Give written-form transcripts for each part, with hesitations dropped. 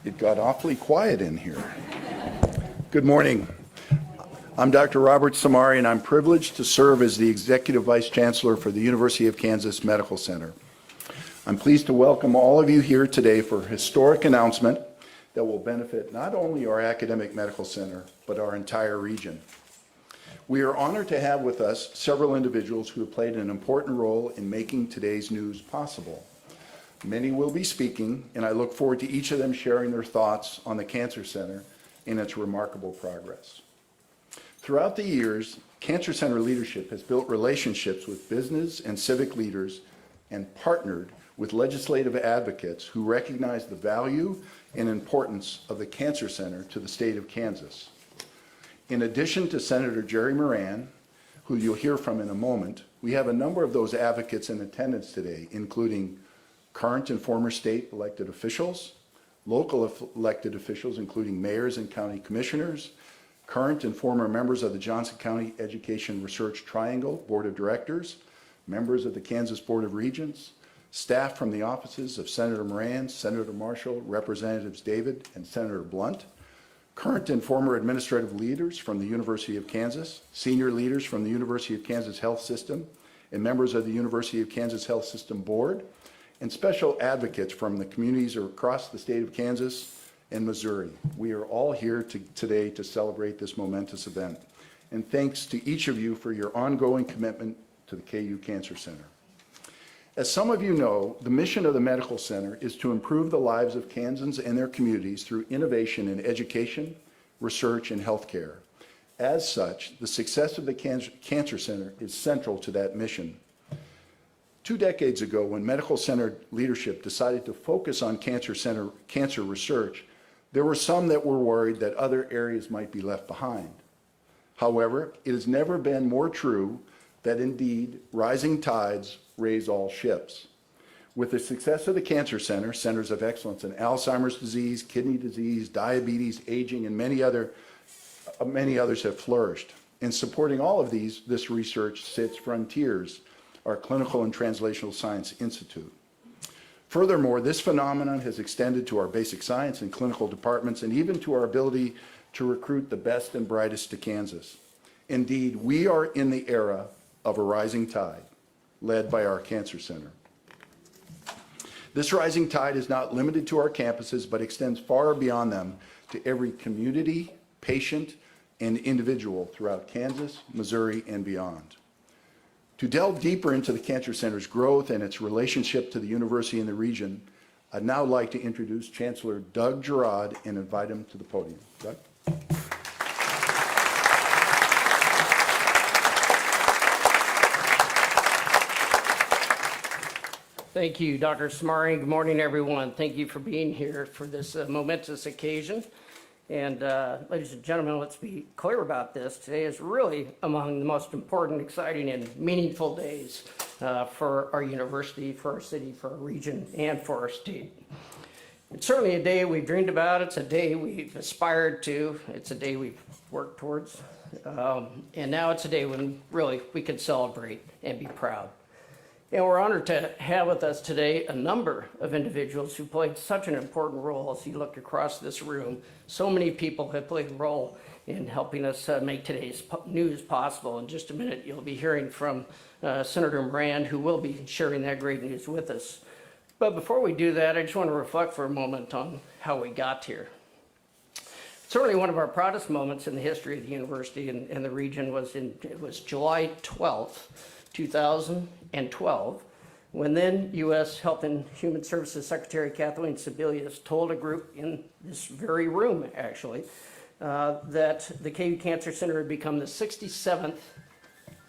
It got awfully quiet in here. Good morning. I'm Dr. Robert Samari, and I'm privileged to serve as the Executive Vice Chancellor for the University of Kansas Medical Center. I'm pleased to welcome all of you here today for a historic announcement that will benefit not only our academic medical center, but our entire region. We are honored to have with us several individuals who have played an important role in making today's news possible. Many will be speaking, and I look forward to each of them sharing their thoughts on the Cancer Center and its remarkable progress. Throughout the years, Cancer Center leadership has built relationships with business and civic leaders and partnered with legislative advocates who recognize the value and importance of the Cancer Center to the state of Kansas. In addition to Senator Jerry Moran, who you'll hear from in a moment, we have a number of those advocates in attendance today, including current and former state elected officials, local elected officials, including mayors and county commissioners, current and former members of the Johnson County Education Research Triangle Board of Directors, members of the Kansas Board of Regents, staff from the offices of Senator Moran, Senator Marshall, Representatives David and Senator Blunt, current and former administrative leaders from the University of Kansas, senior leaders from the University of Kansas Health System, and members of the University of Kansas Health System Board, and special advocates from the communities across the state of Kansas and Missouri. We are all here today to celebrate this momentous event. And thanks to each of you for your ongoing commitment to the KU Cancer Center. As some of you know, the mission of the Medical Center is to improve the lives of Kansans and their communities through innovation in education, research, and healthcare. As such, the success of the Cancer Center is central to that mission. 2 decades ago, when Medical Center leadership decided to focus on cancer research, there were some that were worried that other areas might be left behind. However, it has never been more true that indeed rising tides raise all ships. With the success of the Cancer Center, centers of excellence in Alzheimer's disease, kidney disease, diabetes, aging, and many others have flourished. In supporting all of these, this research sits Frontiers, our Clinical and Translational Science Institute. Furthermore, this phenomenon has extended to our basic science and clinical departments and even to our ability to recruit the best and brightest to Kansas. Indeed, we are in the era of a rising tide, led by our Cancer Center. This rising tide is not limited to our campuses, but extends far beyond them to every community, patient, and individual throughout Kansas, Missouri, and beyond. To delve deeper into the Cancer Center's growth and its relationship to the university and the region, I'd now like to introduce Chancellor Doug Jarrod and invite him to the podium. Doug? Thank you, Dr. Samari. Good morning, everyone. Thank you for being here for this momentous occasion. And ladies and gentlemen, let's be clear about this. Today is really among the most important, exciting, and meaningful days for our university, for our city, for our region, and for our state. It's certainly a day we've dreamed about. It's a day we've aspired to. It's a day we've worked towards. And now it's a day when really we can celebrate and be proud. And we're honored to have with us today a number of individuals who played such an important role as you look across this room. So many people have played a role in helping us make today's news possible. In just a minute, you'll be hearing from Senator Moran, who will be sharing that great news with us. But before we do that, I just want to reflect for a moment on how we got here. Certainly one of our proudest moments in the history of the university and the region was July 12th, 2012, when then U.S. Health and Human Services Secretary Kathleen Sebelius told a group in this very room, actually, that the KU Cancer Center had become the 67th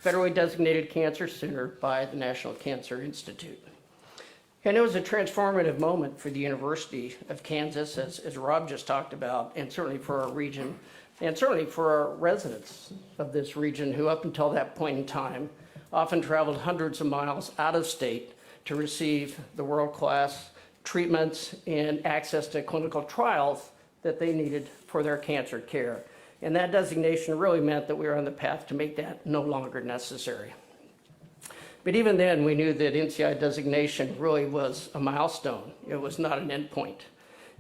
federally designated cancer center by the National Cancer Institute. And it was a transformative moment for the University of Kansas, as Rob just talked about, and certainly for our region, and certainly for our residents of this region who up until that point in time often traveled hundreds of miles out of state to receive the world-class treatments and access to clinical trials that they needed for their cancer care. And that designation really meant that we were on the path to make that no longer necessary. But even then, we knew that NCI designation really was a milestone. It was not an endpoint.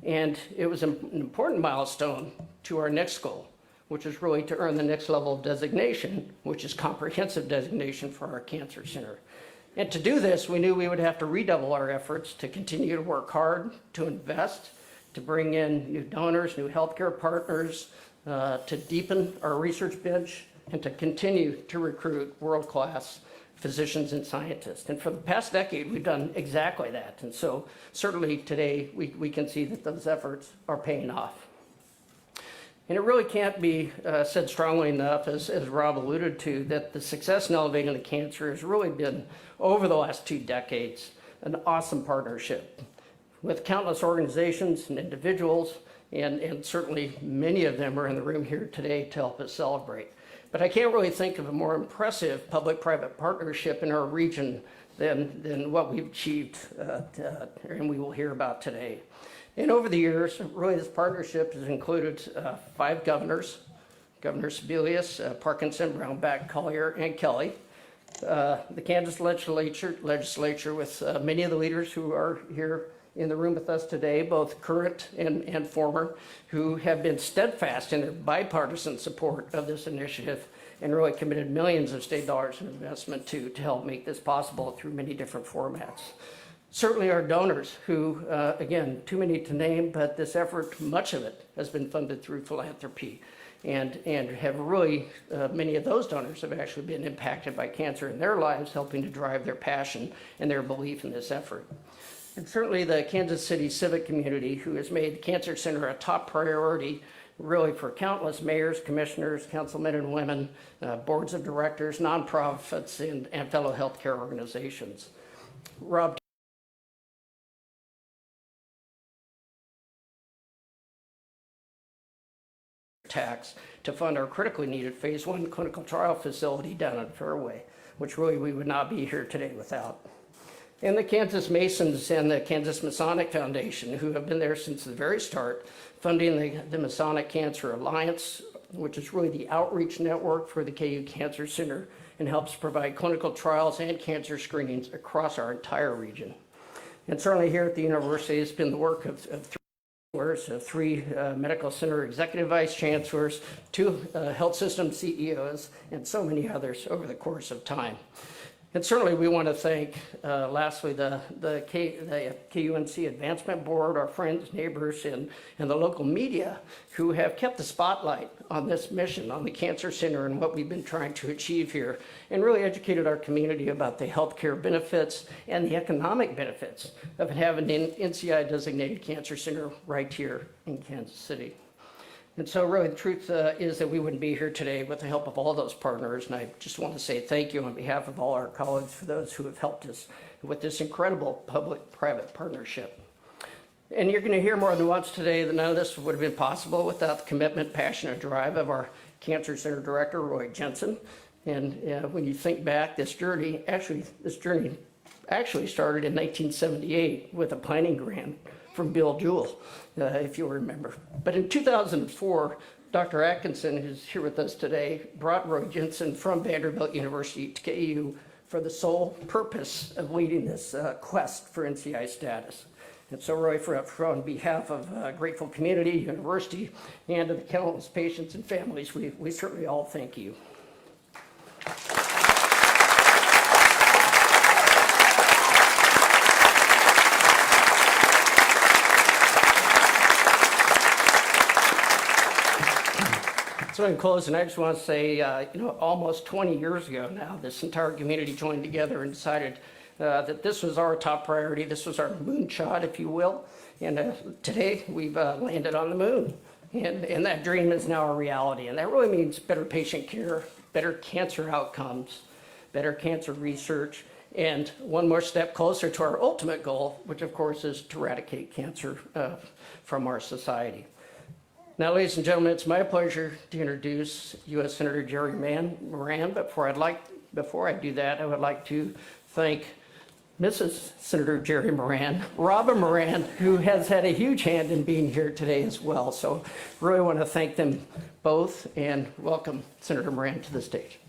And it was an important milestone to our next goal, which is really to earn the next level of designation, which is comprehensive designation for our cancer center. And to do this, we knew we would have to redouble our efforts to continue to work hard, to invest, to bring in new donors, new healthcare partners, to deepen our research bench, and to continue to recruit world-class physicians and scientists. And for the past decade, we've done exactly that. And so certainly today, we can see that those efforts are paying off. And it really can't be said strongly enough, as Rob alluded to, that the success in elevating the cancer has really been, over the last 2 decades, an awesome partnership with countless organizations and individuals, and certainly many of them are in the room here today to help us celebrate. But I can't really think of a more impressive public-private partnership in our region than what we've achieved, and we will hear about today. And over the years, really this partnership has included 5 governors, Governor Sebelius, Parkinson, Brownback, Collier, and Kelly. The Kansas legislature with many of the leaders who are here in the room with us today, both current and former, who have been steadfast in their bipartisan support of this initiative and really committed millions of state dollars in investment to help make this possible through many different formats. Certainly our donors who, again, too many to name, but this effort, much of it has been funded through philanthropy. And have really, many of those donors have actually been impacted by cancer in their lives, helping to drive their passion and their belief in this effort. And certainly the Kansas City civic community, who has made the Cancer Center a top priority really for countless mayors, commissioners, councilmen and women, boards of directors, nonprofits, and fellow healthcare organizations. Rob tax to fund our critically needed phase 1 clinical trial facility down in Fairway, which really we would not be here today without. And the Kansas Masons and the Kansas Masonic Foundation, who have been there since the very start, funding the Masonic Cancer Alliance, which is really the outreach network for the KU Cancer Center and helps provide clinical trials and cancer screenings across our entire region. And certainly here at the university, it's been the work of 3 medical center executive vice chancellors, 2 health system CEOs, and so many others over the course of time. And certainly we want to thank, lastly, the KUNC Advancement Board, our friends, neighbors, and the local media who have kept the spotlight on this mission, on the Cancer Center and what we've been trying to achieve here, and really educated our community about the healthcare benefits and the economic benefits of having an NCI-designated cancer center right here in Kansas City. And so really the truth is that we wouldn't be here today with the help of all those partners, and I just want to say thank you on behalf of all our colleagues for those who have helped us with this incredible public-private partnership. And you're going to hear more than once today that none of this would have been possible without the commitment, passion, and drive of our Cancer Center Director, Roy Jensen. And when you think back, this journey actually started in 1978 with a planning grant from Bill Jewell, if you'll remember. But in 2004, Dr. Atkinson, who's here with us today, brought Roy Jensen from Vanderbilt University to KU for the sole purpose of leading this quest for NCI status. And so Roy, on behalf of grateful community, university, and of the countless patients and families, we certainly all thank you. So in closing, I just want to say, almost 20 years ago now, this entire community joined together and decided that this was our top priority. This was our moonshot, if you will. And today we've landed on the moon. And that dream is now a reality. And that really means better patient care, better cancer outcomes, better cancer research, and one more step closer to our ultimate goal, which of course is to eradicate cancer from our society. Now, ladies and gentlemen, it's my pleasure to introduce U.S. Senator Jerry Moran. But before I do that, I would like to thank Mrs. Senator Jerry Moran, Robin Moran, who has had a huge hand in being here today as well. So really want to thank them both and welcome Senator Moran to the stage.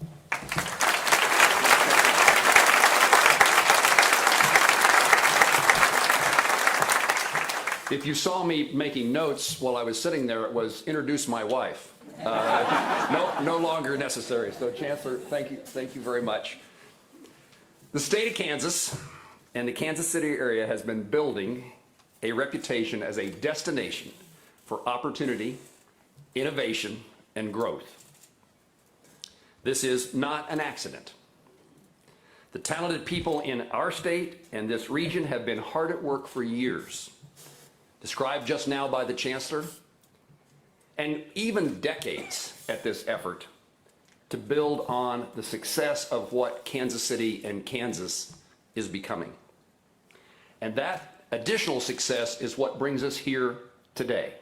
If you saw me making notes while I was sitting there, it was introduce my wife. No longer necessary. So Chancellor, thank you very much. The state of Kansas and the Kansas City area has been building a reputation as a destination for opportunity, innovation, and growth. This is not an accident. The talented people in our state and this region have been hard at work for years, described just now by the Chancellor, and even decades at this effort to build on the success of what Kansas City and Kansas is becoming. And that additional success is what brings us here today.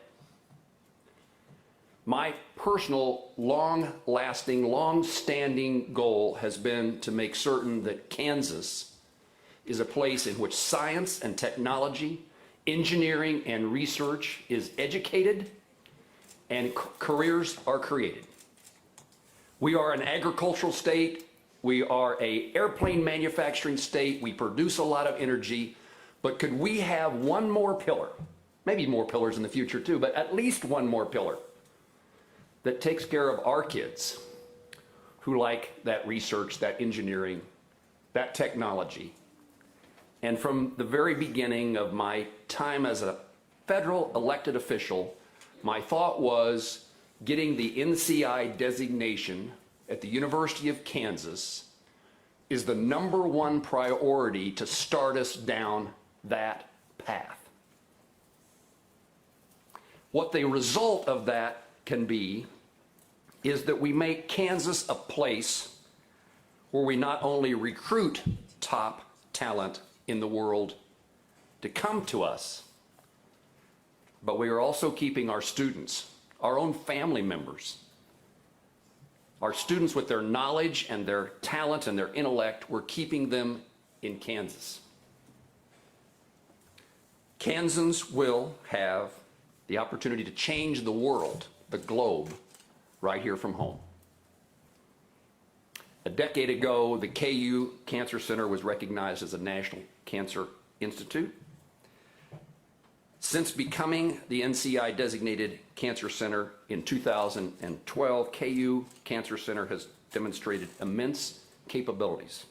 My personal, long-lasting, long-standing goal has been to make certain that Kansas is a place in which science and technology, engineering and research is educated and careers are created. We are an agricultural state. We are an airplane manufacturing state. We produce a lot of energy. But could we have one more pillar, maybe more pillars in the future too, but at least one more pillar that takes care of our kids who like that research, that engineering, that technology. And from the very beginning of my time as a federal elected official, my thought was getting the NCI designation at the University of Kansas is the #1 priority to start us down that path. What the result of that can be is that we make Kansas a place where we not only recruit top talent in the world to come to us, but we are also keeping our students, our own family members, our students with their knowledge and their talent and their intellect, we're keeping them in Kansas. Kansans will have the opportunity to change the world, the globe, right here from home. A decade ago, the KU Cancer Center was recognized as a National Cancer Institute. Since becoming the NCI designated cancer center in 2012, KU Cancer Center has demonstrated immense capabilities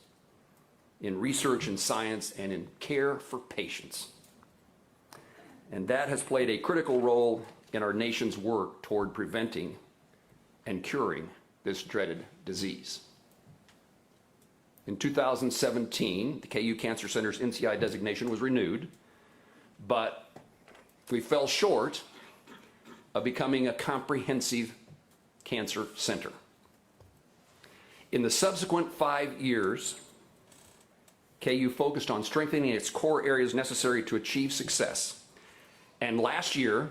in research and science and in care for patients. And that has played a critical role in our nation's work toward preventing and curing this dreaded disease. In 2017, the KU Cancer Center's NCI designation was renewed, but we fell short of becoming a comprehensive cancer center. In the subsequent 5 years, KU focused on strengthening its core areas necessary to achieve success. And last year,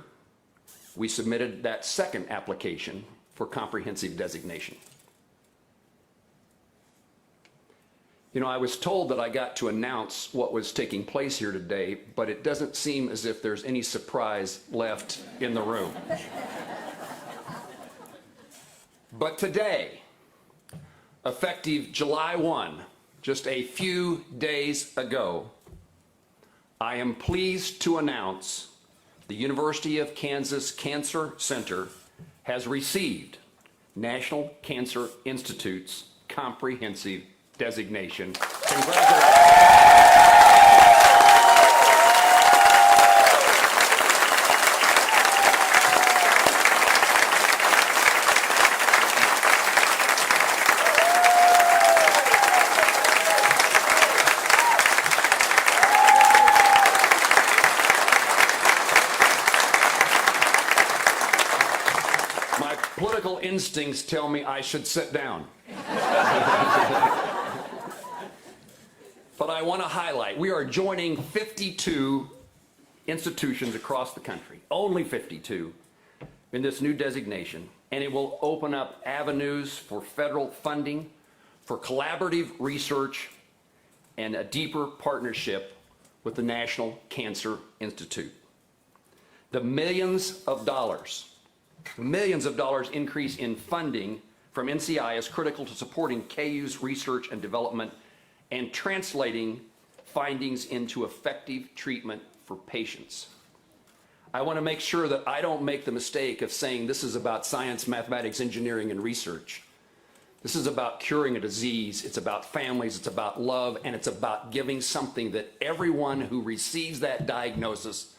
we submitted that second application for comprehensive designation. You know, I was told that I got to announce what was taking place here today, but it doesn't seem as if there's any surprise left in the room. But today, effective July 1, just a few days ago, I am pleased to announce the University of Kansas Cancer Center has received National Cancer Institute's comprehensive designation. Congratulations. My political instincts tell me I should sit down. But I want to highlight, we are joining 52 institutions across the country, only 52, in this new designation, and it will open up avenues for federal funding, for collaborative research, and a deeper partnership with the National Cancer Institute. The millions of dollars increase in funding from NCI is critical to supporting KU's research and development and translating findings into effective treatment for patients. I want to make sure that I don't make the mistake of saying this is about science, mathematics, engineering, and research. This is about curing a disease. It's about families. It's about love. And it's about giving something that everyone who receives that diagnosis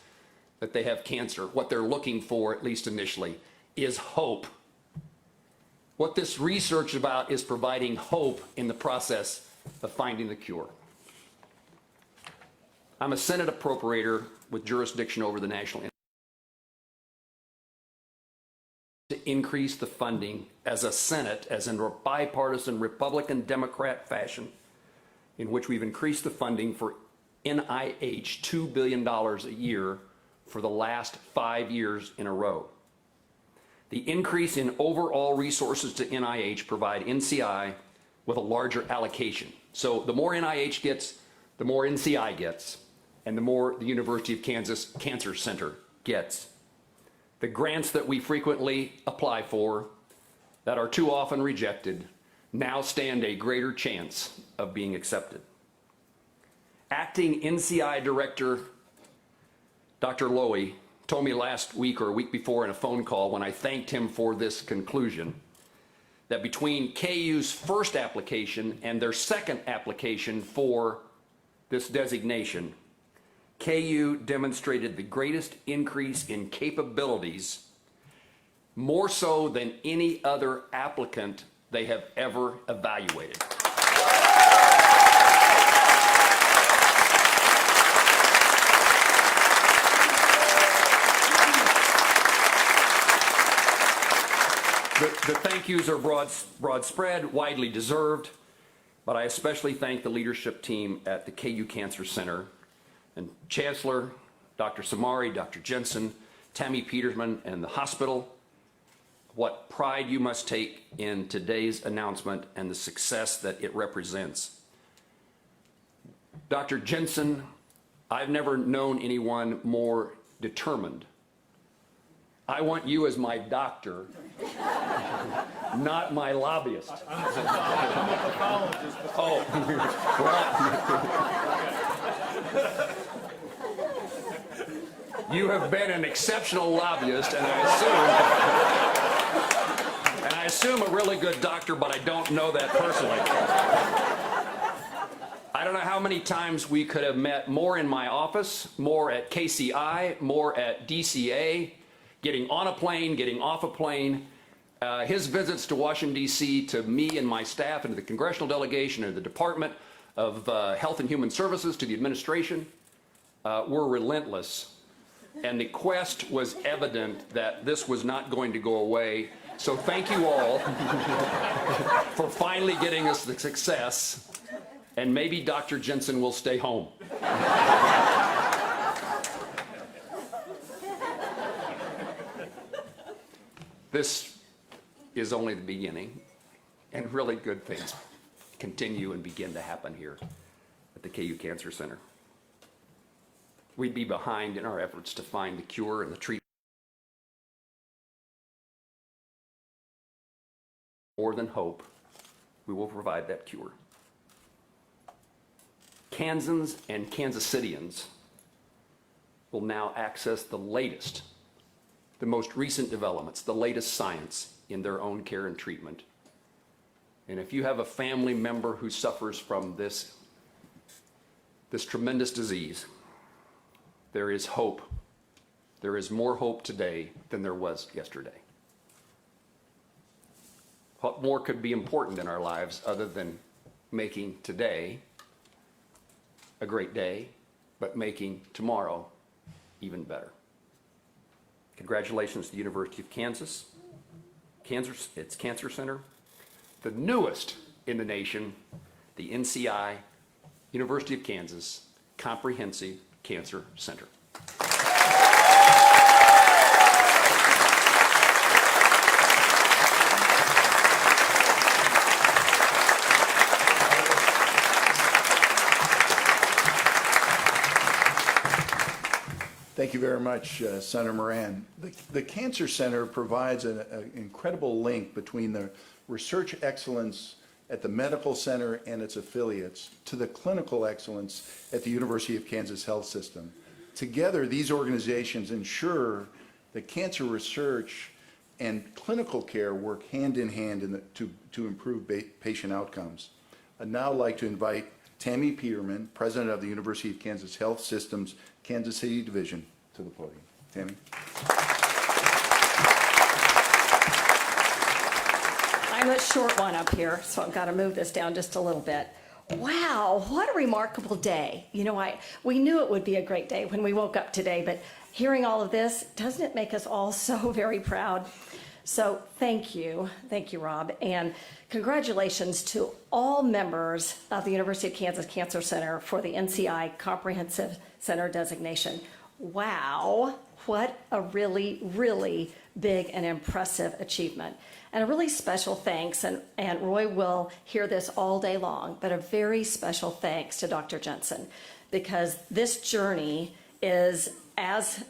that they have cancer, what they're looking for, at least initially, is hope. What this research is about is providing hope in the process of finding the cure. I'm a Senate appropriator with jurisdiction over the national to increase the funding as a Senate, as in a bipartisan Republican Democrat fashion, in which we've increased the funding for NIH $2 billion a year for the last 5 years in a row. The increase in overall resources to NIH provide NCI with a larger allocation. So the more NIH gets, the more NCI gets, and the more the University of Kansas Cancer Center gets. The grants that we frequently apply for that are too often rejected now stand a greater chance of being accepted. Acting NCI Director Dr. Lowy told me last week or a week before in a phone call when I thanked him for this conclusion that between KU's first application and their second application for this designation, KU demonstrated the greatest increase in capabilities, more so than any other applicant they have ever evaluated. The thank yous are broad spread, widely deserved, but I especially thank the leadership team at the KU Cancer Center and Chancellor, Dr. Samari, Dr. Jensen, Tammy Peterman, and the hospital. What pride you must take in today's announcement and the success that it represents. Dr. Jensen, I've never known anyone more determined. I want you as my doctor, not my lobbyist. I'm a pathologist. Oh, well, you have been an exceptional lobbyist, and I assume a really good doctor, but I don't know that personally. I don't know how many times we could have met more in my office, more at KCI, more at DCA, getting on a plane, getting off a plane. His visits to Washington, D.C. to me and my staff and to the congressional delegation and the Department of Health and Human Services, to the administration, were relentless. And the quest was evident that this was not going to go away. So thank you all for finally getting us the success. And maybe Dr. Jensen will stay home. This is only the beginning, and really good things continue and begin to happen here at the KU Cancer Center. We'd be behind in our efforts to find the cure and the treatment. More than hope, we will provide that cure. Kansans and Kansas Cityans will now access the latest, the most recent developments, the latest science in their own care and treatment. And if you have a family member who suffers from this tremendous disease, there is hope. There is more hope today than there was yesterday. What more could be important in our lives other than making today a great day, but making tomorrow even better? Congratulations to the University of Kansas, its Cancer Center, the newest in the nation, the NCI, University of Kansas Comprehensive Cancer Center. Thank you very much, Senator Moran. The Cancer Center provides an incredible link between the research excellence at the medical center and its affiliates to the clinical excellence at the University of Kansas Health System. Together, these organizations ensure that cancer research and clinical care work hand in hand to improve patient outcomes. I'd now like to invite Tammy Peterman, President of the University of Kansas Health System's Kansas City Division, to the podium. Tammy. I'm a short one up here, so I've got to move this down just a little bit. Wow, what a remarkable day. You know, we knew it would be a great day when we woke up today, but hearing all of this, doesn't it make us all so very proud? So thank you, Rob, and congratulations to all members of the University of Kansas Cancer Center for the NCI Comprehensive Center Designation. Wow, what a really, really big and impressive achievement. And a really special thanks, and Roy will hear this all day long, but a very special thanks to Dr. Jensen, because this journey is, as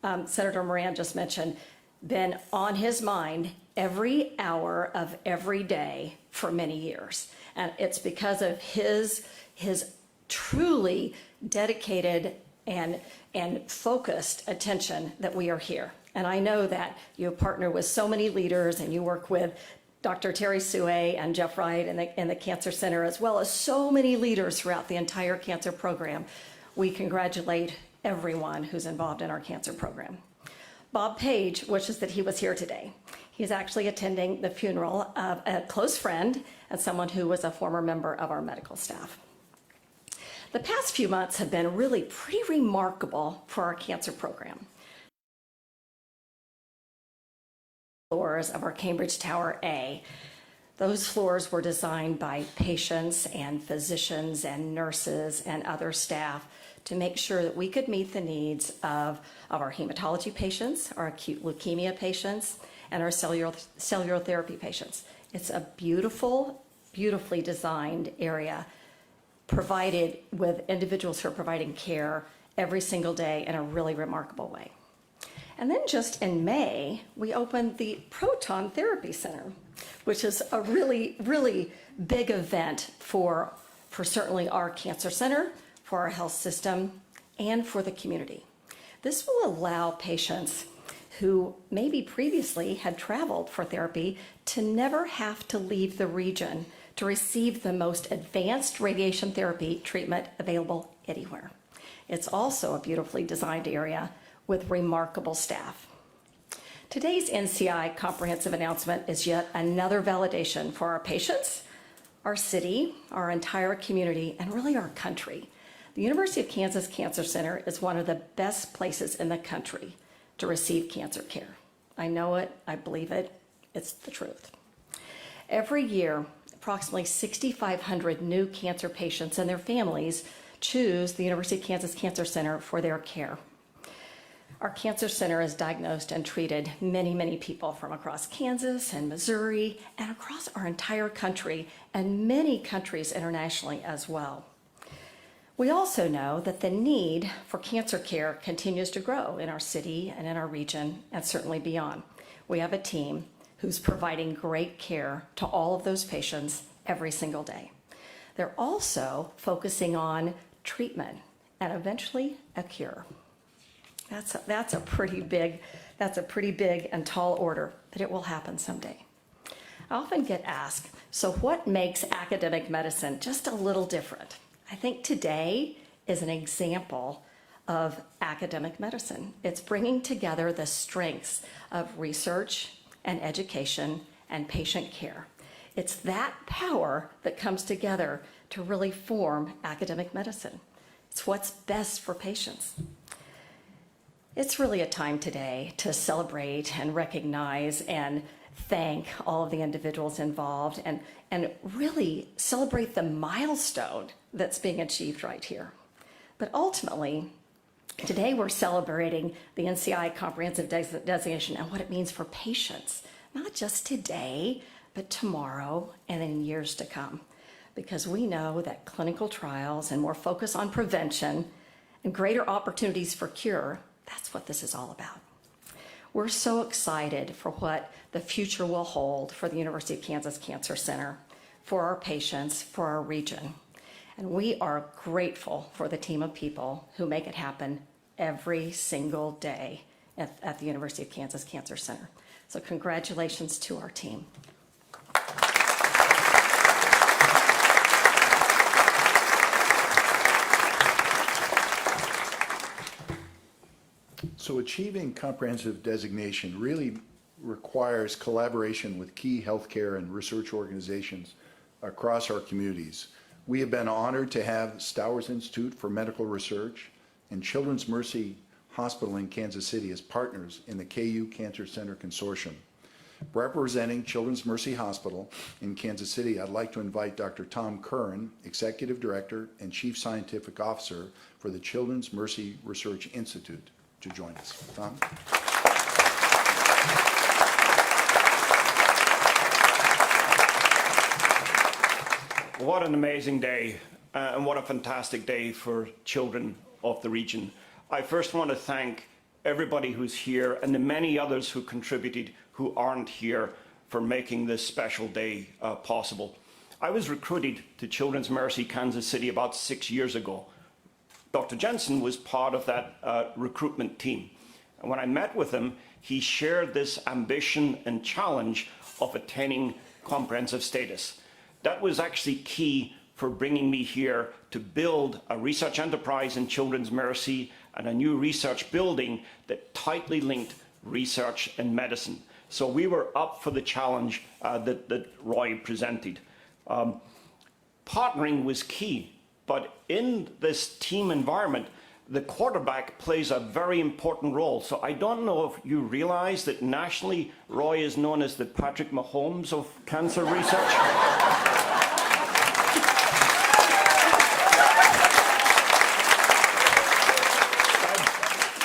Senator Moran just mentioned, been on his mind every hour of every day for many years. And it's because of his truly dedicated and focused attention that we are here. And I know that you partner with so many leaders, and you work with Dr. Terry Sue and Jeff Wright in the Cancer Center, as well as so many leaders throughout the entire cancer program. We congratulate everyone who's involved in our cancer program. Bob Page wishes that he was here today. He's actually attending the funeral of a close friend and someone who was a former member of our medical staff. The past few months have been really pretty remarkable for our cancer program. Floors of our Cambridge Tower A. Those floors were designed by patients and physicians and nurses and other staff to make sure that we could meet the needs of our hematology patients, our acute leukemia patients, and our cellular therapy patients. It's a beautiful, beautifully designed area provided with individuals who are providing care every single day in a really remarkable way. And then just in May, we opened the Proton Therapy Center, which is a really, really big event for certainly our cancer center, for our health system, and for the community. This will allow patients who maybe previously had traveled for therapy to never have to leave the region to receive the most advanced radiation therapy treatment available anywhere. It's also a beautifully designed area with remarkable staff. Today's NCI comprehensive announcement is yet another validation for our patients, our city, our entire community, and really our country. The University of Kansas Cancer Center is one of the best places in the country to receive cancer care. I know it, I believe it, it's the truth. Every year, approximately 6,500 new cancer patients and their families choose the University of Kansas Cancer Center for their care. Our cancer center has diagnosed and treated many, many people from across Kansas and Missouri and across our entire country and many countries internationally as well. We also know that the need for cancer care continues to grow in our city and in our region and certainly beyond. We have a team who's providing great care to all of those patients every single day. They're also focusing on treatment and eventually a cure. That's a pretty big and tall order, but it will happen someday. I often get asked, so what makes academic medicine just a little different? I think today is an example of academic medicine. It's bringing together the strengths of research and education and patient care. It's that power that comes together to really form academic medicine. It's what's best for patients. It's really a time today to celebrate and recognize and thank all of the individuals involved and really celebrate the milestone that's being achieved right here. But ultimately, today we're celebrating the NCI Comprehensive Designation and what it means for patients, not just today, but tomorrow and in years to come. Because we know that clinical trials and more focus on prevention and greater opportunities for cure, that's what this is all about. We're so excited for what the future will hold for the University of Kansas Cancer Center, for our patients, for our region. And we are grateful for the team of people who make it happen every single day at the University of Kansas Cancer Center. So congratulations to our team. So achieving comprehensive designation really requires collaboration with key healthcare and research organizations across our communities. We have been honored to have Stowers Institute for Medical Research and Children's Mercy Hospital in Kansas City as partners in the KU Cancer Center Consortium. Representing Children's Mercy Hospital in Kansas City, I'd like to invite Dr. Tom Curran, Executive Director and Chief Scientific Officer for the Children's Mercy Research Institute, to join us. Tom? What an amazing day, and what a fantastic day for children of the region. I first want to thank everybody who's here and the many others who contributed who aren't here for making this special day possible. I was recruited to Children's Mercy Kansas City about 6 years ago. Dr. Jensen was part of that recruitment team. And when I met with him, he shared this ambition and challenge of attaining comprehensive status. That was actually key for bringing me here to build a research enterprise in Children's Mercy and a new research building that tightly linked research and medicine. So we were up for the challenge that Roy presented. Partnering was key, but in this team environment, the quarterback plays a very important role. So I don't know if you realize that nationally, Roy is known as the Patrick Mahomes of cancer research.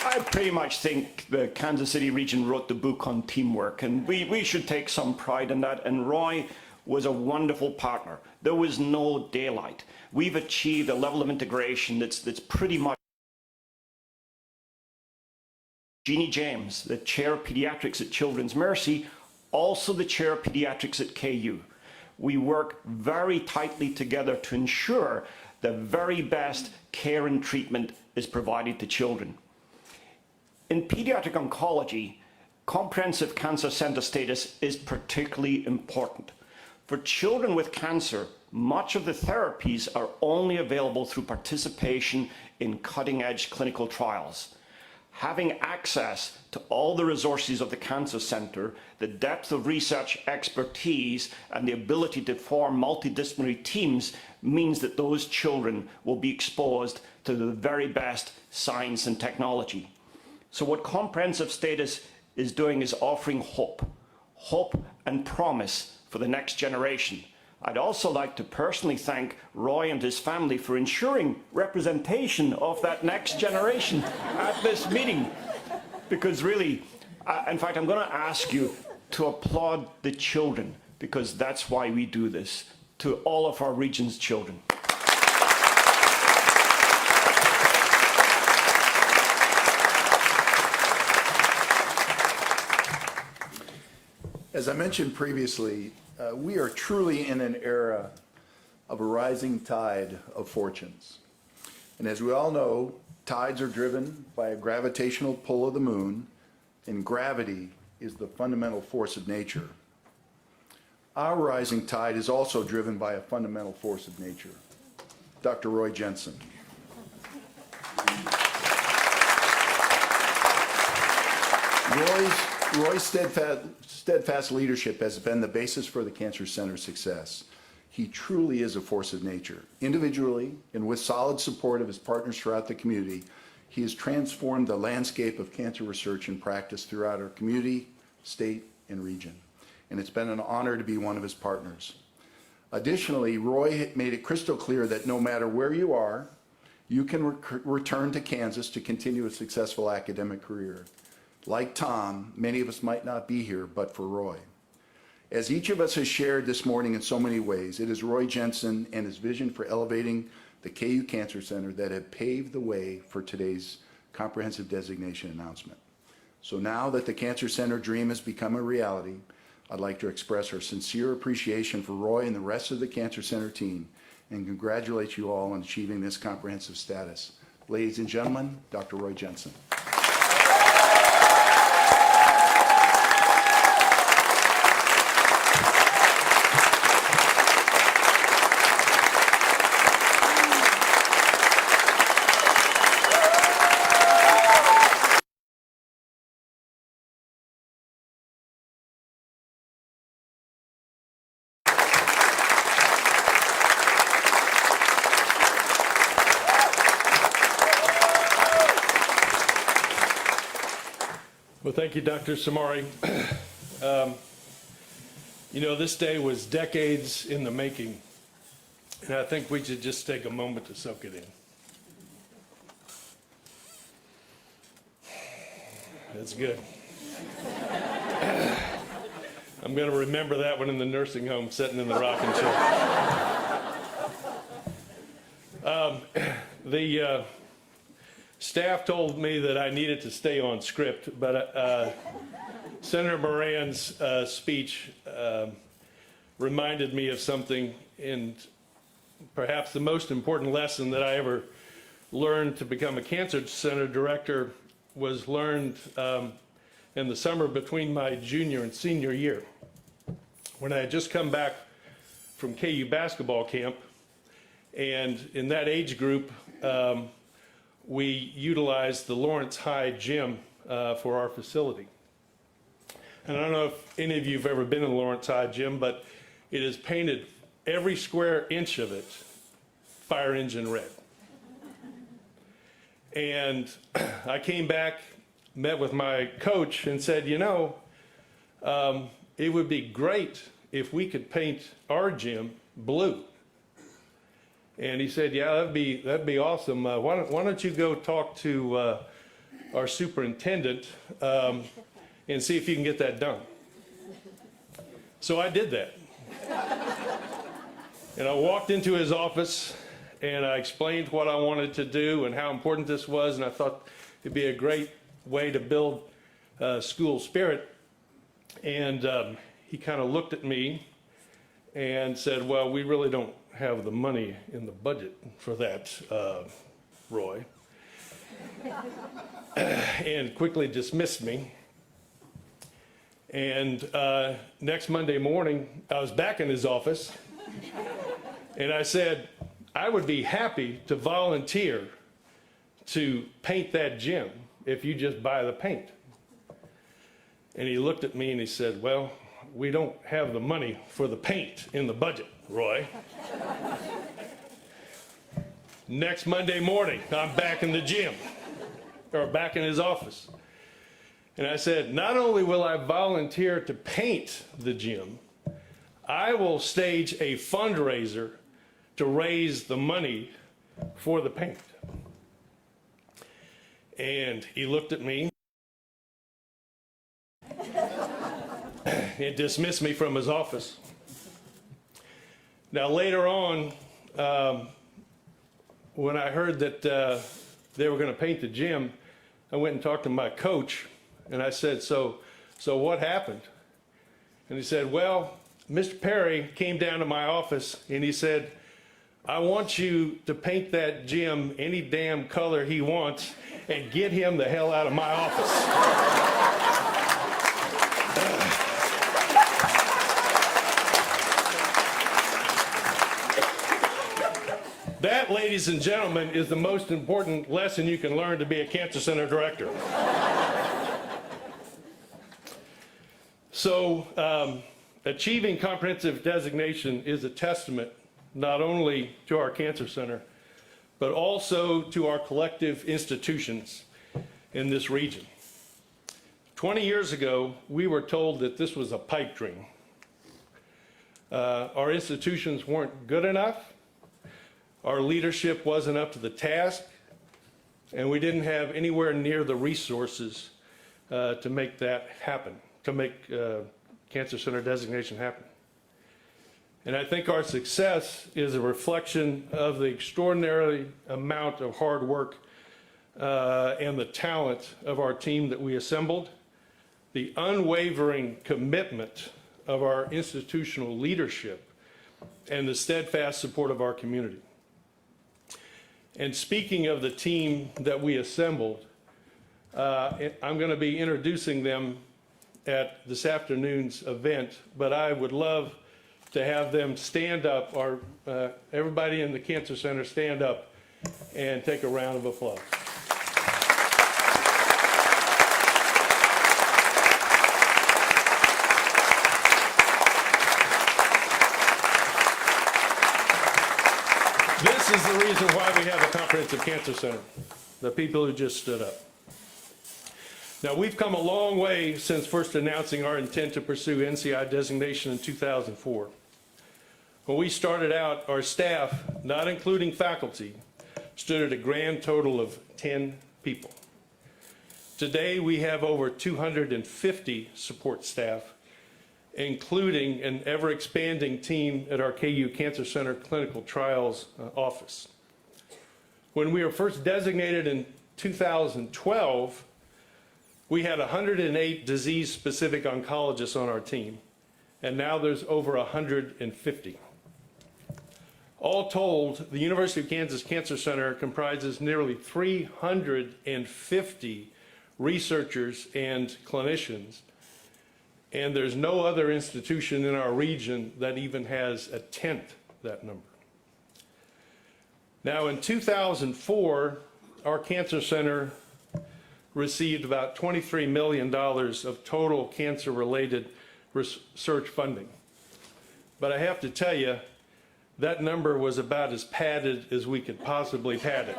I pretty much think the Kansas City region wrote the book on teamwork, and we should take some pride in that. And Roy was a wonderful partner. There was no daylight. We've achieved a level of integration that's pretty much. Jeannie James, the chair of pediatrics at Children's Mercy, also the chair of pediatrics at KU. We work very tightly together to ensure the very best care and treatment is provided to children. In pediatric oncology, Comprehensive Cancer Center status is particularly important. For children with cancer, much of the therapies are only available through participation in cutting-edge clinical trials. Having access to all the resources of the Cancer Center, the depth of research expertise, and the ability to form multidisciplinary teams means that those children will be exposed to the very best science and technology. So what comprehensive status is doing is offering hope and promise for the next generation. I'd also like to personally thank Roy and his family for ensuring representation of that next generation at this meeting. Because really, in fact, I'm going to ask you to applaud the children, because that's why we do this, to all of our region's children. As I mentioned previously, we are truly in an era of a rising tide of fortunes. And as we all know, tides are driven by a gravitational pull of the moon, and gravity is the fundamental force of nature. Our rising tide is also driven by a fundamental force of nature, Dr. Roy Jensen. Roy's steadfast leadership has been the basis for the Cancer Center's success. He truly is a force of nature. Individually, and with solid support of his partners throughout the community, he has transformed the landscape of cancer research and practice throughout our community, state, and region. And it's been an honor to be one of his partners. Additionally, Roy made it crystal clear that no matter where you are, you can return to Kansas to continue a successful academic career. Like Tom, many of us might not be here but for Roy. As each of us has shared this morning in so many ways, it is Roy Jensen and his vision for elevating the KU Cancer Center that have paved the way for today's comprehensive designation announcement. So now that the Cancer Center dream has become a reality, I'd like to express our sincere appreciation for Roy and the rest of the Cancer Center team and congratulate you all on achieving this comprehensive status. Ladies and gentlemen, Dr. Roy Jensen. Well, thank you, Dr. Samari. You know, this day was decades in the making, and I think we should just take a moment to soak it in. That's good. I'm going to remember that one in the nursing home, sitting in the rocking chair. The staff told me that I needed to stay on script, but Senator Moran's speech reminded me of something, and perhaps the most important lesson that I ever learned to become a cancer center director was learned in the summer between my junior and senior year, when I had just come back from KU basketball camp. And in that age group, we utilized the Lawrence High gym for our facility. And I don't know if any of you have ever been in the Lawrence High gym, but it is painted, every square inch of it, fire engine red. And I came back, met with my coach, and said, you know, it would be great if we could paint our gym blue. And he said, yeah, that'd be awesome. Why don't you go talk to our superintendent and see if you can get that done. So I did that. And I walked into his office and I explained what I wanted to do and how important this was, and I thought it'd be a great way to build school spirit. And he kind of looked at me and said, well, we really don't have the money in the budget for that, Roy. And quickly dismissed me. And next Monday morning, I was back in his office, and I said, I would be happy to volunteer to paint that gym if you just buy the paint. And he looked at me and he said, well, we don't have the money for the paint in the budget, Roy. Next Monday morning, I'm back in the gym, or back in his office. And I said, not only will I volunteer to paint the gym, I will stage a fundraiser to raise the money for the paint. And he looked at me and dismissed me from his office. Now later on, when I heard that they were going to paint the gym, I went and talked to my coach, and I said, so what happened? And he said, well, Mr. Perry came down to my office and he said, I want you to paint that gym any damn color he wants and get him the hell out of my office. That, ladies and gentlemen, is the most important lesson you can learn to be a cancer center director. So, achieving comprehensive designation is a testament not only to our cancer center, but also to our collective institutions in this region. 20 years ago, we were told that this was a pipe dream. Our institutions weren't good enough, our leadership wasn't up to the task, and we didn't have anywhere near the resources to make that happen, to make cancer center designation happen. And I think our success is a reflection of the extraordinary amount of hard work and the talent of our team that we assembled, the unwavering commitment of our institutional leadership, and the steadfast support of our community. And speaking of the team that we assembled, I'm going to be introducing them at this afternoon's event, but I would love to have them stand up, or everybody in the Cancer Center stand up and take a round of applause. This is the reason why we have a Comprehensive Cancer Center, the people who just stood up. Now, we've come a long way since first announcing our intent to pursue NCI designation in 2004. When we started out, our staff, not including faculty, stood at a grand total of 10 people. Today, we have over 250 support staff, including an ever-expanding team at our KU Cancer Center Clinical Trials office. When we were first designated in 2012, we had 108 disease-specific oncologists on our team, and now there's over 150. All told, the University of Kansas Cancer Center comprises nearly 350 researchers and clinicians, and there's no other institution in our region that even has a tenth that number. Now, in 2004, our cancer center received about $23 million of total cancer-related research funding. But I have to tell you, that number was about as padded as we could possibly pad it.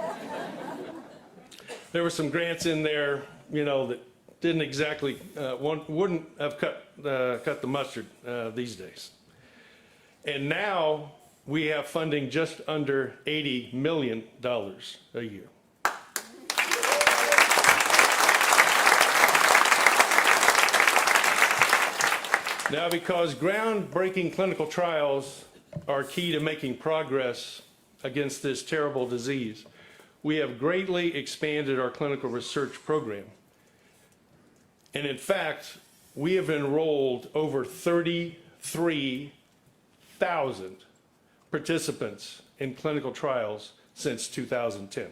There were some grants in there, you know, that didn't exactly, wouldn't have cut the mustard these days. And now we have funding just under $80 million a year. Now, because groundbreaking clinical trials are key to making progress against this terrible disease, we have greatly expanded our clinical research program. And in fact, we have enrolled over 33,000 participants in clinical trials since 2010.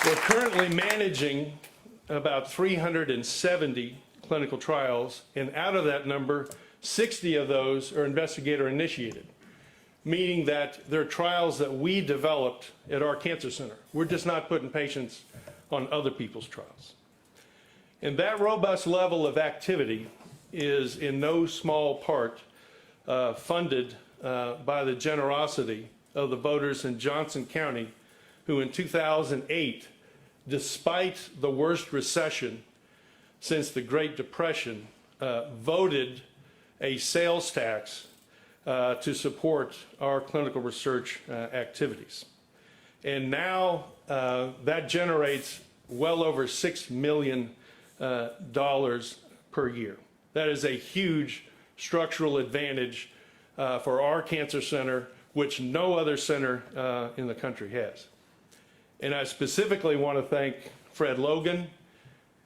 We're currently managing about 370 clinical trials, and out of that number, 60 of those are investigator-initiated, meaning that they're trials that we developed at our cancer center. We're just not putting patients on other people's trials. And that robust level of activity is in no small part funded by the generosity of the voters in Johnson County, who in 2008, despite the worst recession since the Great Depression, voted a sales tax to support our clinical research activities. And now that generates well over $6 million per year. That is a huge structural advantage for our cancer center, which no other center in the country has. And I specifically want to thank Fred Logan,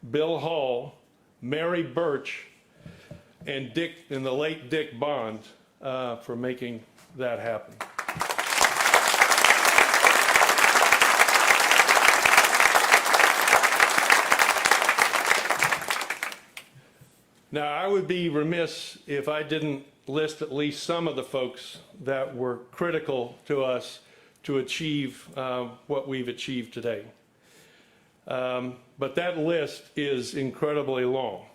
Bill Hall, Mary Birch, and the late Dick Bond for making that happen. Now, I would be remiss if I didn't list at least some of the folks that were critical to us to achieve what we've achieved today. But that list is incredibly long.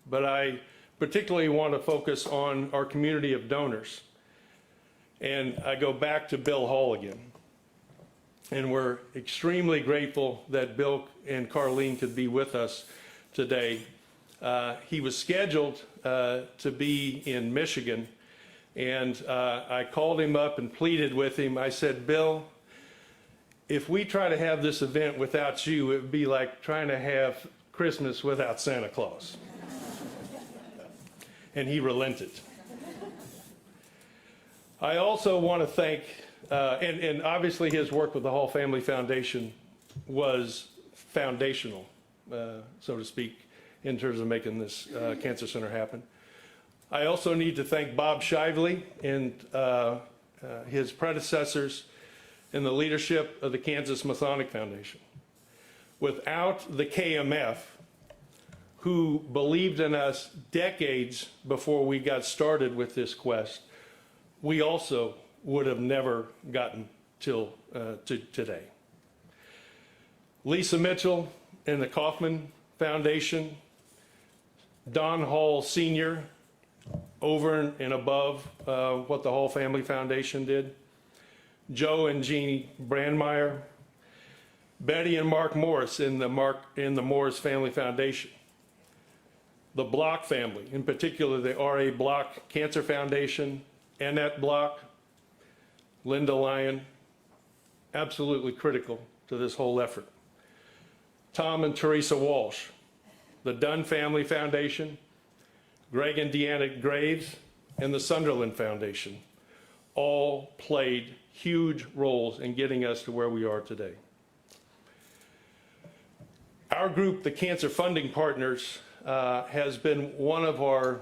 But I particularly want to focus on our community of donors. And I go back to Bill Hall again. And we're extremely grateful that Bill and Carlene could be with us today. He was scheduled to be in Michigan, and I called him up and pleaded with him. I said, Bill, if we try to have this event without you, it would be like trying to have Christmas without Santa Claus. And he relented. I also want to thank, and obviously his work with the Hall Family Foundation was foundational, so to speak, in terms of making this cancer center happen. I also need to thank Bob Shively and his predecessors in the leadership of the Kansas Masonic Foundation. Without the KMF, who believed in us decades before we got started with this quest, we also would have never gotten till to today. Lisa Mitchell and the Kauffman Foundation, Don Hall Sr., over and above what the Hall Family Foundation did, Joe and Jeannie Brandmeier, Betty and Mark Morris in the Morris Family Foundation, the Block family, in particular the R.A. Block Cancer Foundation, Annette Block, Linda Lyon, absolutely critical to this whole effort. Tom and Teresa Walsh, the Dunn Family Foundation, Greg and Deanna Graves, and the Sunderland Foundation all played huge roles in getting us to where we are today. Our group, the Cancer Funding Partners, has been one of our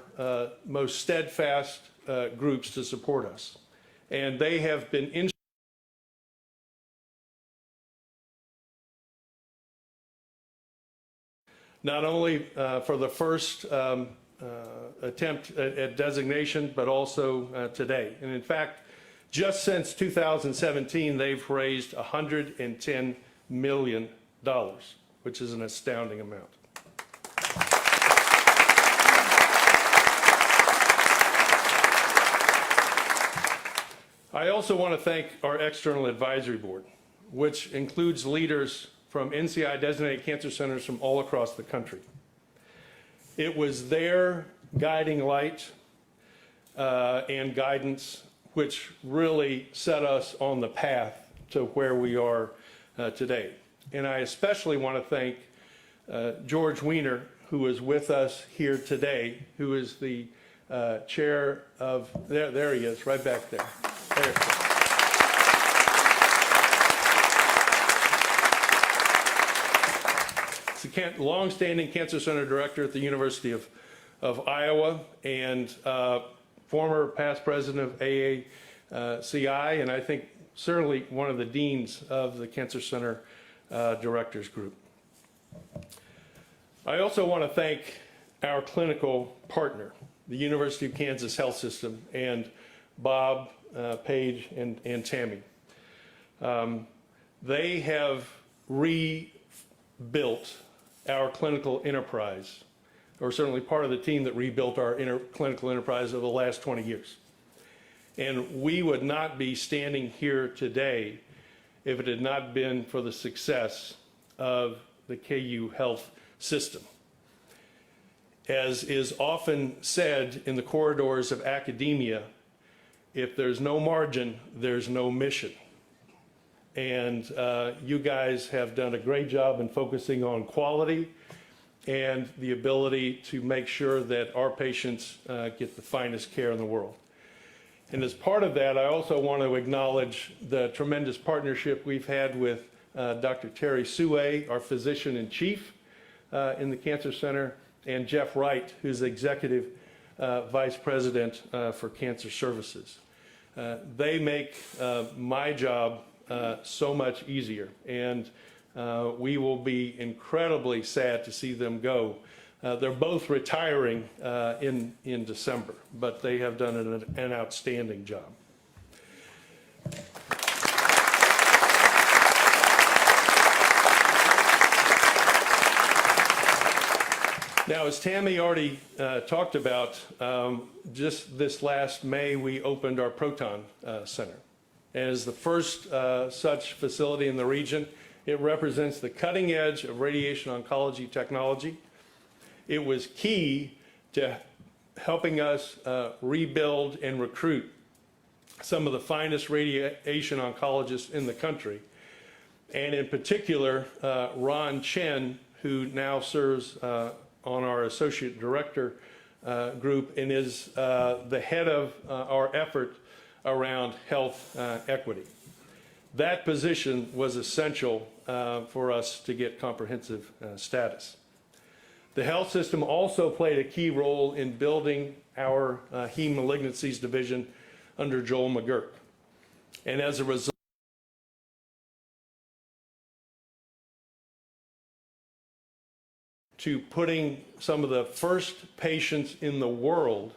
most steadfast groups to support us. And they have been not only for the first attempt at designation, but also today. And in fact, just since 2017, they've raised $110 million, which is an astounding amount. I also want to thank our external advisory board, which includes leaders from NCI designated cancer centers from all across the country. It was their guiding light and guidance which really set us on the path to where we are today. And I especially want to thank George Weiner, who is with us here today, who is the chair of, there he is, right back there. There. He's a long-standing cancer center director at the University of Iowa and former past president of AACI, and I think certainly one of the deans of the Cancer Center Directors Group. I also want to thank our clinical partner, the University of Kansas Health System, and Bob, Paige, and Tammy. They have rebuilt our clinical enterprise, or certainly part of the team that rebuilt our clinical enterprise over the last 20 years. And we would not be standing here today if it had not been for the success of the KU Health system. As is often said in the corridors of academia, if there's no margin, there's no mission. And you guys have done a great job in focusing on quality and the ability to make sure that our patients get the finest care in the world. And as part of that, I also want to acknowledge the tremendous partnership we've had with Dr. Terry Sue, our physician-in-chief in the Cancer Center, and Jeff Wright, who's Executive Vice President for Cancer Services. They make my job so much easier, and we will be incredibly sad to see them go. They're both retiring in December, but they have done an outstanding job. Now, as Tammy already talked about, just this last May, we opened our Proton Center. As the first such facility in the region, it represents the cutting edge of radiation oncology technology. It was key to helping us rebuild and recruit some of the finest radiation oncologists in the country. And in particular, Ron Chen, who now serves on our associate director group and is the head of our effort around health equity. That position was essential for us to get comprehensive status. The health system also played a key role in building our heme malignancies division under Joel McGurk. And as a result, to putting some of the first patients in the world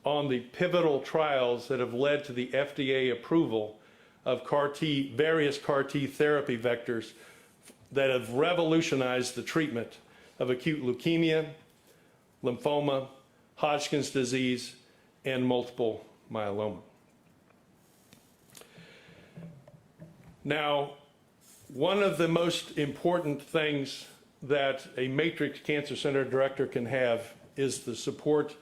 on the pivotal trials that have led to the FDA approval of various CAR T therapy vectors that have revolutionized the treatment of acute leukemia, lymphoma, Hodgkin's disease, and multiple myeloma. Now, one of the most important things that a Matrix Cancer Center director can have is the support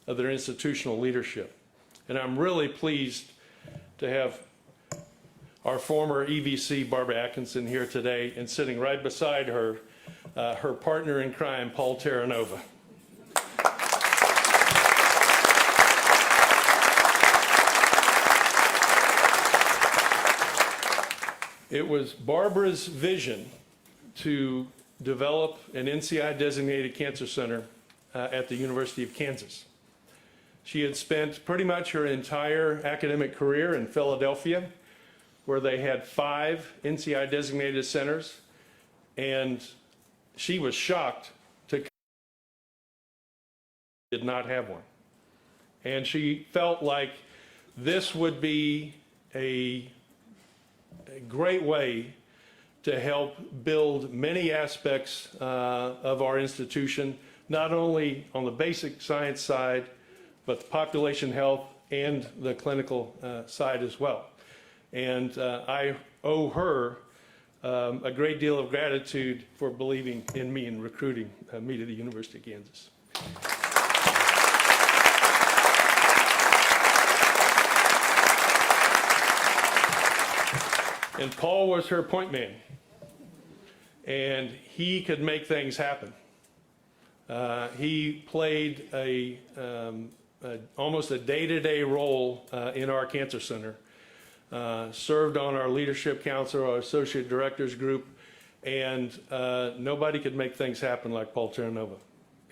of their institutional leadership. And I'm really pleased to have our former EVC, Barbara Atkinson, here today, and sitting right beside her, her partner in crime, Paul Terranova. It was Barbara's vision to develop an NCI-designated cancer center at the University of Kansas. She had spent pretty much her entire academic career in Philadelphia, where they had 5 NCI-designated centers, and she was shocked to did not have one. And she felt like this would be a great way to help build many aspects of our institution, not only on the basic science side, but the population health and the clinical side as well. And I owe her a great deal of gratitude for believing in me and recruiting me to the University of Kansas. And Paul was her point man, and he could make things happen. He played almost a day-to-day role in our cancer center, served on our leadership council, our associate directors group, and nobody could make things happen like Paul Terranova.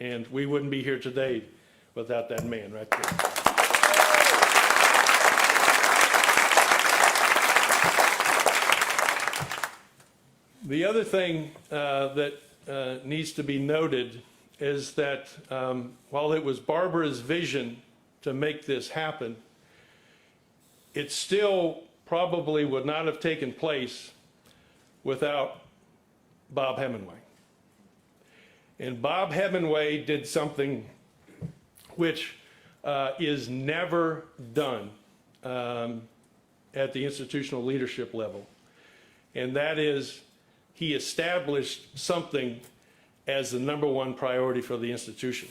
And we wouldn't be here today without that man right there. The other thing that needs to be noted is that while it was Barbara's vision to make this happen, it still probably would not have taken place without Bob Hemingway. And Bob Hemingway did something which is never done at the institutional leadership level, and that is he established something as the #1 priority for the institution.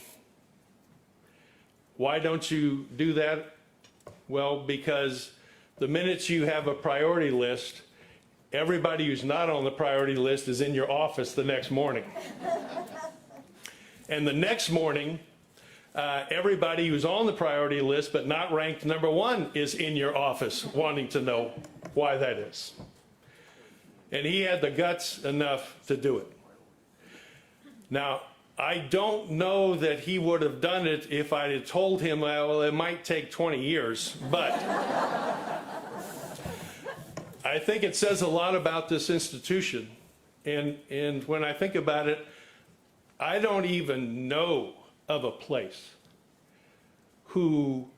Why don't you do that? Well, because the minute you have a priority list, everybody who's not on the priority list is in your office the next morning. And the next morning, everybody who's on the priority list but not ranked #1 is in your office wanting to know why that is. And he had the guts enough to do it. Now, I don't know that he would have done it if I had told him, well, it might take 20 years, but I think it says a lot about this institution. And when I think about it, I don't even know of a place who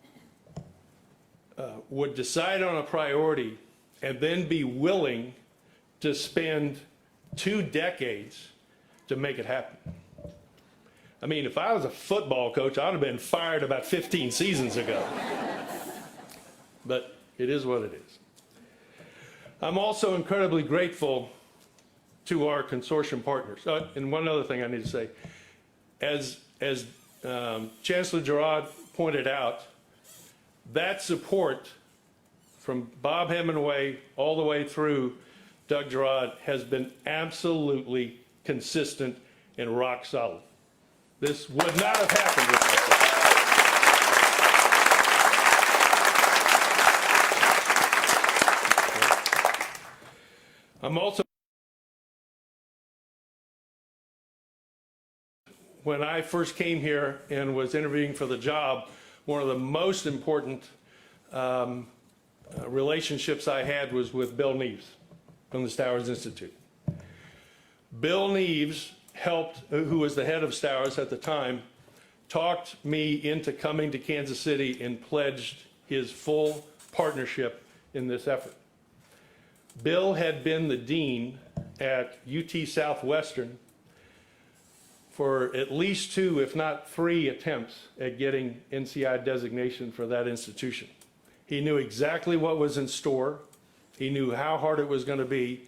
would decide on a priority and then be willing to spend 2 decades to make it happen. I mean, if I was a football coach, I'd have been fired about 15 seasons ago. But it is what it is. I'm also incredibly grateful to our consortium partners. And one other thing I need to say, as Chancellor Jarrod pointed out, that support from Bob Hemingway all the way through Doug Jarrod has been absolutely consistent and rock solid. This would not have happened without that. I'm also when I first came here and was interviewing for the job, one of the most important relationships I had was with Bill Neves from the Stowers Institute. Bill Neves helped, who was the head of Stowers at the time, talked me into coming to Kansas City and pledged his full partnership in this effort. Bill had been the dean at UT Southwestern for at least 2, if not 3 attempts at getting NCI designation for that institution. He knew exactly what was in store. He knew how hard it was going to be,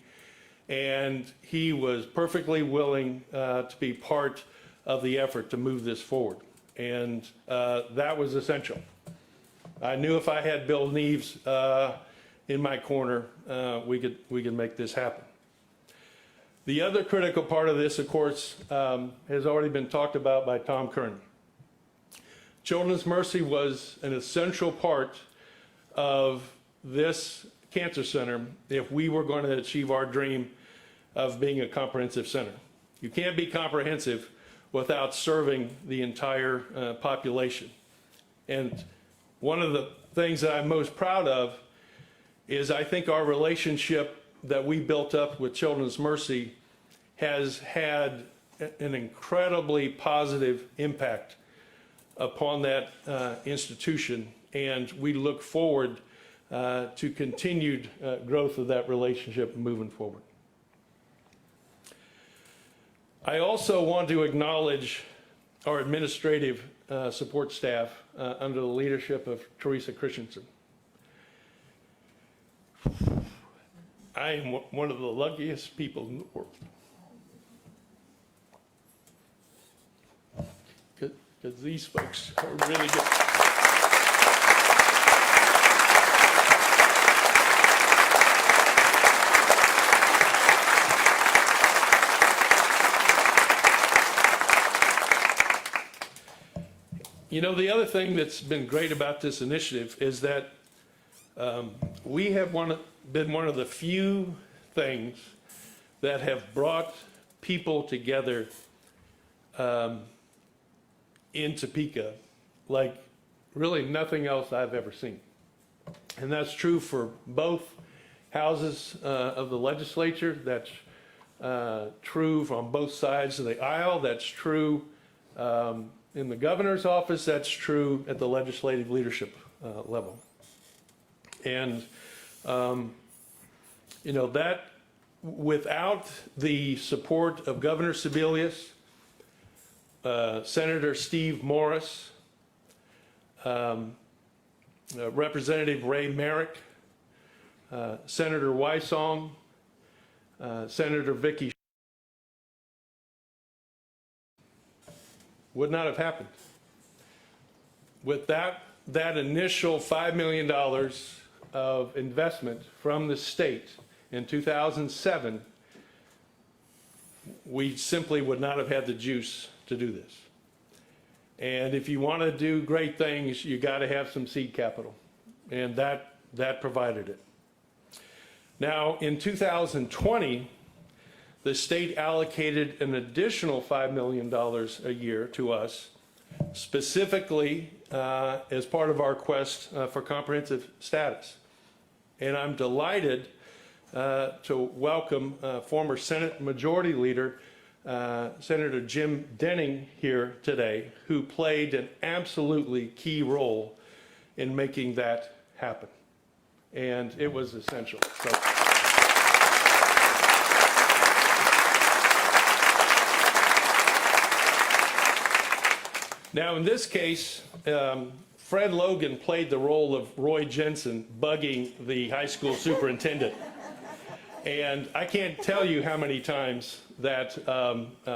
and he was perfectly willing to be part of the effort to move this forward. And that was essential. I knew if I had Bill Neves in my corner, we could make this happen. The other critical part of this, of course, has already been talked about by Tom Kern. Children's Mercy was an essential part of this cancer center if we were going to achieve our dream of being a comprehensive center. You can't be comprehensive without serving the entire population. And one of the things that I'm most proud of is I think our relationship that we built up with Children's Mercy has had an incredibly positive impact upon that institution, and we look forward to continued growth of that relationship moving forward. I also want to acknowledge our administrative support staff under the leadership of Teresa Christensen. I am one of the luckiest people in the world. Because these folks are really good. You know, the other thing that's been great about this initiative is that we have been one of the few things that have brought people together in Topeka like really nothing else I've ever seen. And that's true for both houses of the legislature. That's true from both sides of the aisle. That's true in the governor's office. That's true at the legislative leadership level. And you know, that without the support of Governor Sebelius, Senator Steve Morris, Representative Ray Merrick, Senator Wysong, Senator Vicky, would not have happened. With that initial $5 million of investment from the state in 2007, we simply would not have had the juice to do this. And if you want to do great things, you got to have some seed capital, and that provided it. Now, in 2020, the state allocated an additional $5 million a year to us, specifically as part of our quest for comprehensive status. And I'm delighted to welcome former Senate Majority Leader Senator Jim Denning here today, who played an absolutely key role in making that happen. And it was essential. So. Now, in this case, Fred Logan played the role of Roy Jensen bugging the high school superintendent. And I can't tell you how many times that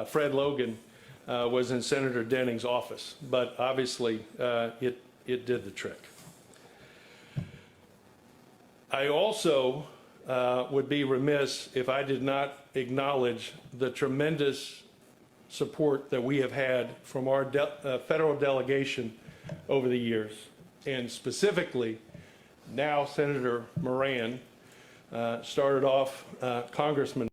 Fred Logan was in Senator Denning's office, but obviously it did the trick. I also would be remiss if I did not acknowledge the tremendous support that we have had from our federal delegation over the years, and specifically now Senator Moran, started off Congressman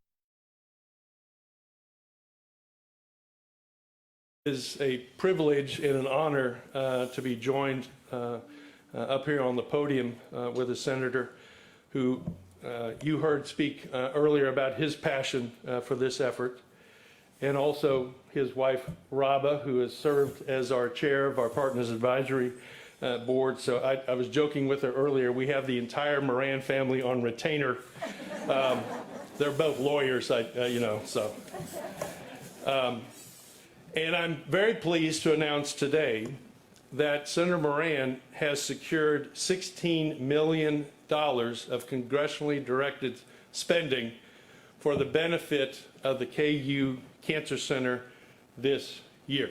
It is a privilege and an honor to be joined up here on the podium with a senator who you heard speak earlier about his passion for this effort, and also his wife, Raba, who has served as our chair of our Partners Advisory Board. So I was joking with her earlier, we have the entire Moran family on retainer. They're both lawyers, so. And I'm very pleased to announce today that Senator Moran has secured $16 million of congressionally directed spending for the benefit of the KU Cancer Center this year.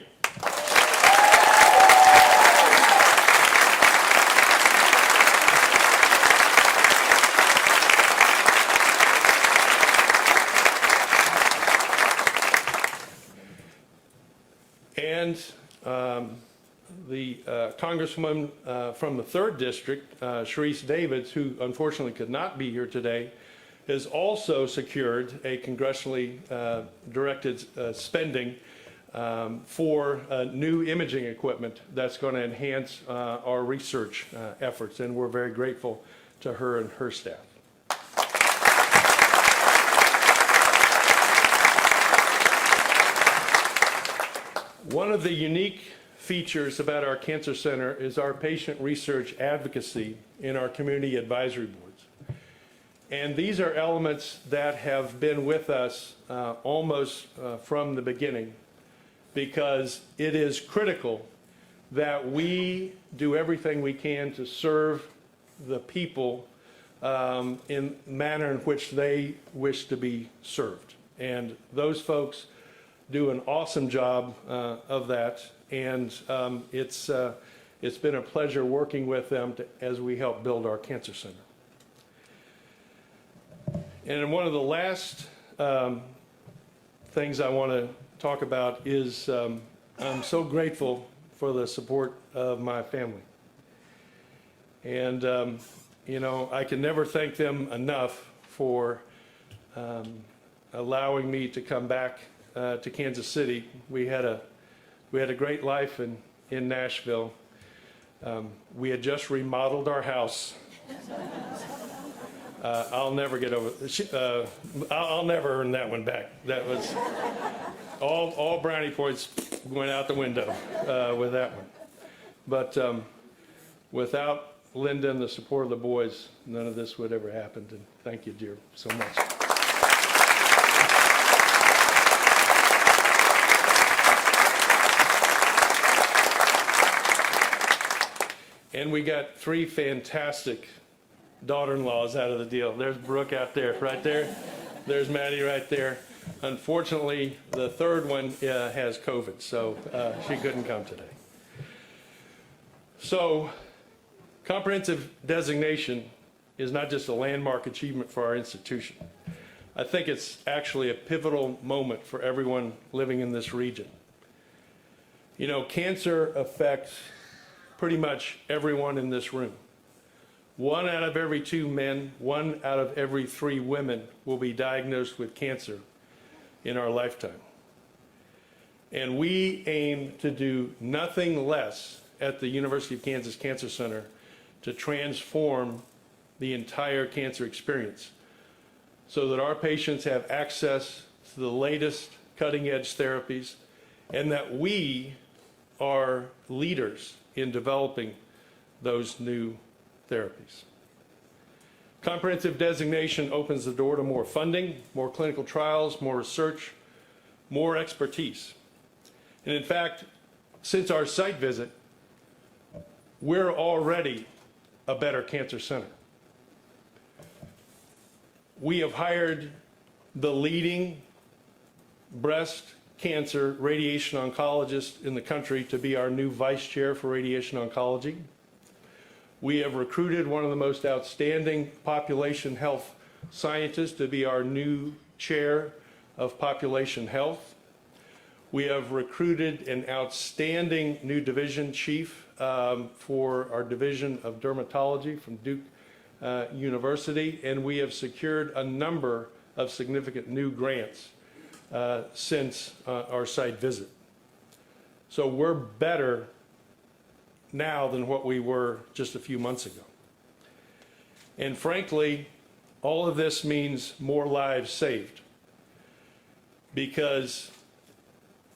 And the Congresswoman from the 3rd District, Sharice Davids, who unfortunately could not be here today, has also secured a congressionally directed spending for new imaging equipment that's going to enhance our research efforts, and we're very grateful to her and her staff. One of the unique features about our Cancer Center is our patient research advocacy in our community advisory boards. And these are elements that have been with us almost from the beginning, because it is critical that we do everything we can to serve the people in the manner in which they wish to be served. And those folks do an awesome job of that, and it's been a pleasure working with them as we help build our Cancer Center. And one of the last things I want to talk about is I'm so grateful for the support of my family. And, I can never thank them enough for allowing me to come back to Kansas City. We had a great life in Nashville. We had just remodeled our house. I'll never get over. I'll never earn that one back. That was all brownie points went out the window with that one. But without Linda and the support of the boys, none of this would ever happen. And thank you, dear, so much. And we got 3 fantastic daughter-in-laws out of the deal. There's Brooke out there, right there. There's Maddie right there. Unfortunately, the 3rd one has COVID, so she couldn't come today. So, comprehensive designation is not just a landmark achievement for our institution. I think it's actually a pivotal moment for everyone living in this region. Cancer affects pretty much everyone in this room. 1 out of every 2 men, 1 out of every 3 women will be diagnosed with cancer in our lifetime. And we aim to do nothing less at the University of Kansas Cancer Center to transform the entire cancer experience so that our patients have access to the latest cutting-edge therapies, and that we are leaders in developing those new therapies. Comprehensive designation opens the door to more funding, more clinical trials, more research, more expertise. And in fact, since our site visit, we're already a better cancer center. We have hired the leading breast cancer radiation oncologist in the country to be our new vice chair for radiation oncology. We have recruited one of the most outstanding population health scientists to be our new chair of population health. We have recruited an outstanding new division chief for our division of dermatology from Duke University, and we have secured a number of significant new grants since our site visit. So we're better now than what we were just a few months ago. And frankly, all of this means more lives saved, because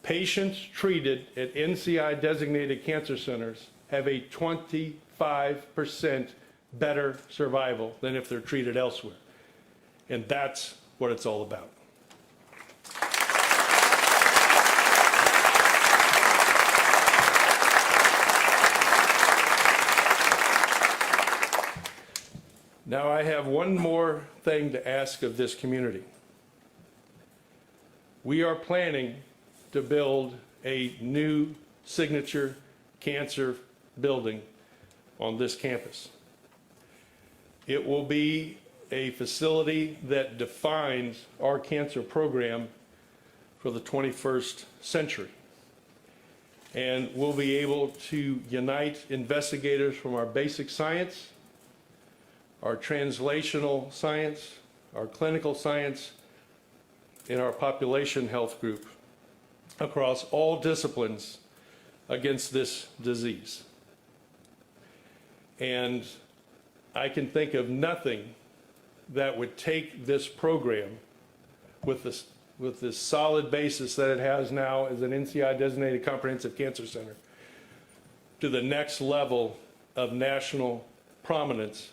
patients treated at NCI designated cancer centers have a 25% better survival than if they're treated elsewhere. And that's what it's all about. Now, I have one more thing to ask of this community. We are planning to build a new signature cancer building on this campus. It will be a facility that defines our cancer program for the 21st century. And we'll be able to unite investigators from our basic science, our translational science, our clinical science, and our population health group across all disciplines against this disease. And I can think of nothing that would take this program with this solid basis that it has now as an NCI designated comprehensive cancer center to the next level of national prominence,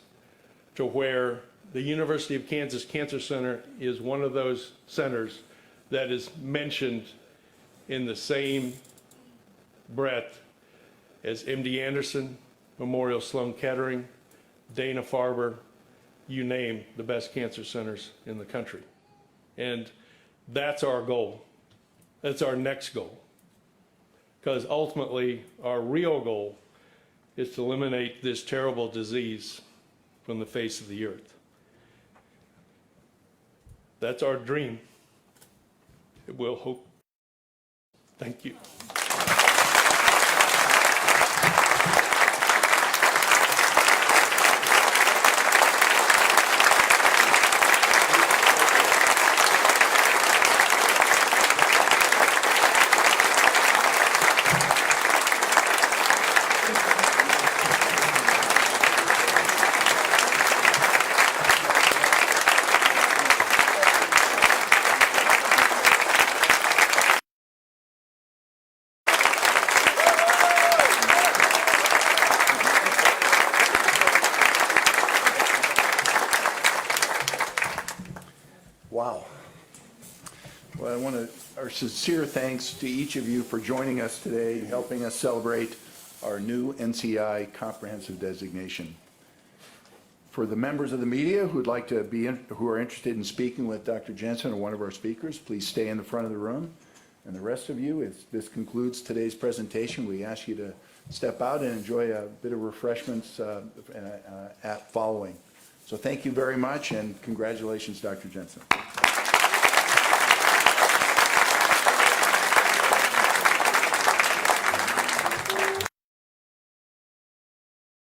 to where the University of Kansas Cancer Center is one of those centers that is mentioned in the same breath as MD Anderson, Memorial Sloan Kettering, Dana-Farber, you name the best cancer centers in the country. And that's our goal. That's our next goal. Because ultimately, our real goal is to eliminate this terrible disease from the face of the earth. That's our dream. It will hope. Thank you. Wow. Well, I want to, our sincere thanks to each of you for joining us today, helping us celebrate our new NCI comprehensive designation. For the members of the media who are interested in speaking with Dr. Jensen or one of our speakers, please stay in the front of the room. And the rest of you, this concludes today's presentation. We ask you to step out and enjoy a bit of refreshments following. So thank you very much, and congratulations, Dr. Jensen.